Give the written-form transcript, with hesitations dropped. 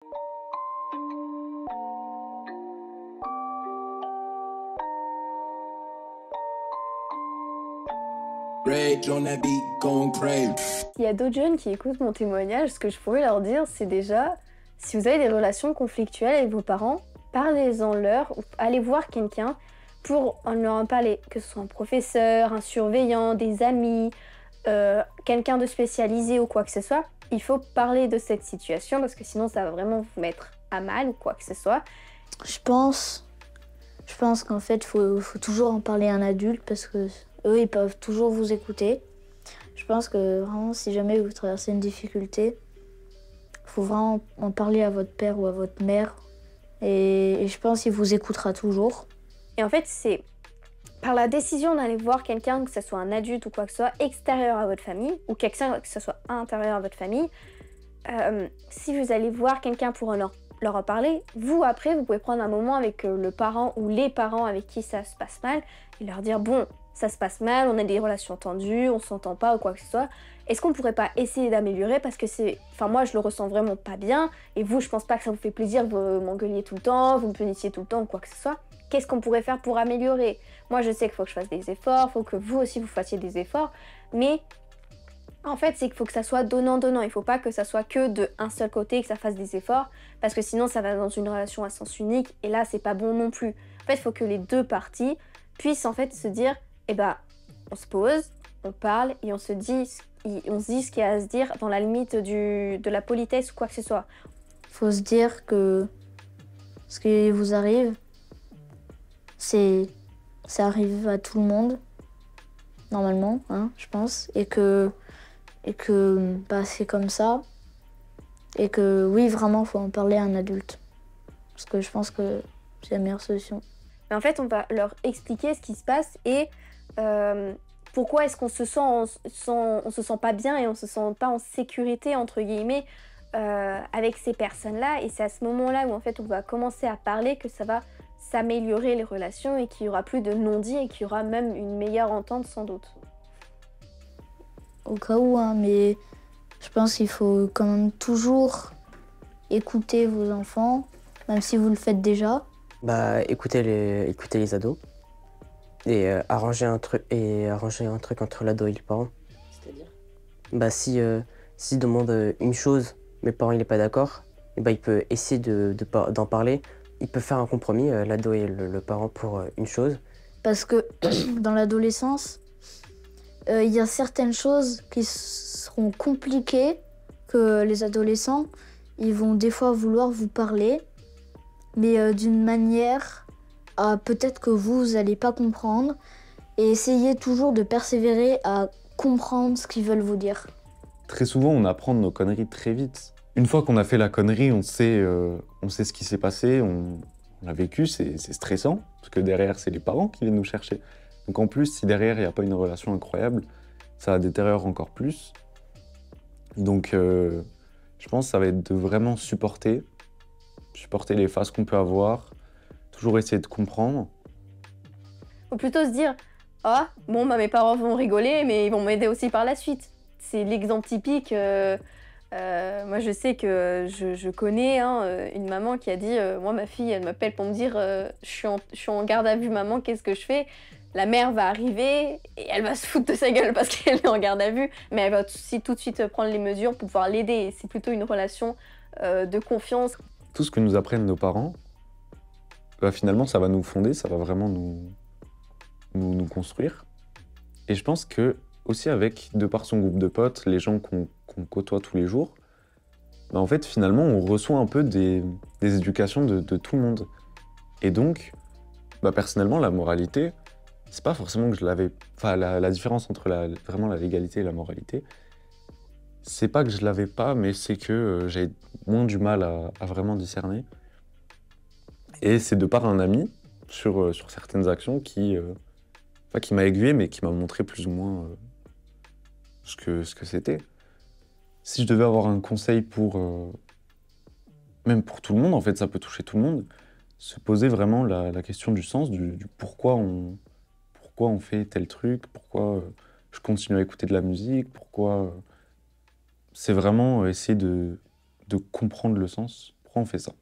Rage on that beat, going crazy. Il y a d'autres jeunes qui écoutent mon témoignage, ce que je pourrais leur dire, c'est déjà, si vous avez des relations conflictuelles avec vos parents, parlez-en leur, ou allez voir quelqu'un pour leur en parler, que ce soit un professeur, un surveillant, des amis, quelqu'un de spécialisé ou quoi que ce soit. Il faut parler de cette situation parce que sinon ça va vraiment vous mettre à mal ou quoi que ce soit. Je pense qu'en fait, faut toujours en parler à un adulte parce que eux, ils peuvent toujours vous écouter. Je pense que vraiment, si jamais vous traversez une difficulté, faut vraiment en parler à votre père ou à votre mère. Et je pense qu'il vous écoutera toujours. Et en fait, c'est par la décision d'aller voir quelqu'un, que ce soit un adulte ou quoi que ce soit, extérieur à votre famille, ou quelqu'un que ce soit intérieur à votre famille, si vous allez voir quelqu'un pour leur en parler, vous après, vous pouvez prendre un moment avec le parent ou les parents avec qui ça se passe mal et leur dire bon, ça se passe mal, on a des relations tendues, on s'entend pas ou quoi que ce soit. Est-ce qu'on pourrait pas essayer d'améliorer parce que moi je le ressens vraiment pas bien et vous, je pense pas que ça vous fait plaisir que vous m'engueuliez tout le temps, vous me punissiez tout le temps ou quoi que ce soit. Qu'est-ce qu'on pourrait faire pour améliorer? Moi je sais qu'il faut que je fasse des efforts, il faut que vous aussi vous fassiez des efforts, mais en fait, c'est qu'il faut que ça soit donnant-donnant. Il faut pas que ça soit que d'un seul côté, que ça fasse des efforts, parce que sinon ça va dans une relation à sens unique, et là c'est pas bon non plus. En fait, il faut que les deux parties puissent en fait se dire, eh ben, on se pose, on parle, et on se dit ce qu'il y a à se dire dans la limite de la politesse ou quoi que ce soit. Faut se dire que ce qui vous arrive, ça arrive à tout le monde, normalement, hein, je pense, et que c'est comme ça, et que oui, vraiment, faut en parler à un adulte, parce que je pense que c'est la meilleure solution. Mais en fait, on va leur expliquer ce qui se passe et pourquoi est-ce qu'on se sent pas bien et on se sent pas en sécurité, entre guillemets, avec ces personnes-là. Et c'est à ce moment-là où en fait on va commencer à parler que ça va s'améliorer les relations et qu'il y aura plus de non-dits et qu'il y aura même une meilleure entente sans doute. Au cas où, hein, mais je pense qu'il faut quand même toujours écouter vos enfants, même si vous le faites déjà. Bah, écoutez les ados et arranger un truc entre l'ado et le parent. C'est-à-dire? Bah, s'il demande une chose, mais le parent il est pas d'accord, et bah, il peut essayer d'en parler. Il peut faire un compromis, l'ado et le parent, pour une chose. Parce que dans l'adolescence, il y a certaines choses qui seront compliquées, que les adolescents, ils vont des fois vouloir vous parler, mais d'une manière à peut-être que vous n'allez pas comprendre, et essayez toujours de persévérer à comprendre ce qu'ils veulent vous dire. Très souvent, on apprend de nos conneries très vite. Une fois qu'on a fait la connerie, on sait ce qui s'est passé, on l'a vécu, c'est stressant, parce que derrière, c'est les parents qui viennent nous chercher. Donc en plus, si derrière, il n'y a pas une relation incroyable, ça détériore encore plus. Donc je pense que ça va être de vraiment supporter les phases qu'on peut avoir, toujours essayer de comprendre. Faut plutôt se dire, ah, bon, bah, mes parents vont rigoler, mais ils vont m'aider aussi par la suite. C'est l'exemple typique. Moi, je sais que je connais une maman qui a dit moi, ma fille, elle m'appelle pour me dire je suis en garde à vue, maman, qu'est-ce que je fais? La mère va arriver et elle va se foutre de sa gueule parce qu'elle est en garde à vue, mais elle va aussi tout de suite prendre les mesures pour pouvoir l'aider. C'est plutôt une relation de confiance. Tout ce que nous apprennent nos parents, bah, finalement, ça va nous fonder, ça va vraiment nous construire. Et je pense que aussi de par son groupe de potes, les gens qu'on côtoie tous les jours, bah en fait, finalement, on reçoit un peu des éducations de tout le monde. Et donc, bah, personnellement, la moralité, c'est pas forcément que je l'avais... Enfin, la différence entre vraiment la légalité et la moralité, c'est pas que je l'avais pas, mais c'est que j'ai moins du mal à vraiment discerner. Et c'est de par un ami, sur certaines actions, qui m'a aiguillé, mais qui m'a montré plus ou moins ce que c'était. Si je devais avoir un conseil même pour tout le monde, en fait, ça peut toucher tout le monde, se poser vraiment la question du sens, du pourquoi on fait tel truc, pourquoi je continue à écouter de la musique, pourquoi... c'est vraiment essayer de comprendre le sens Pourquoi on fait ça?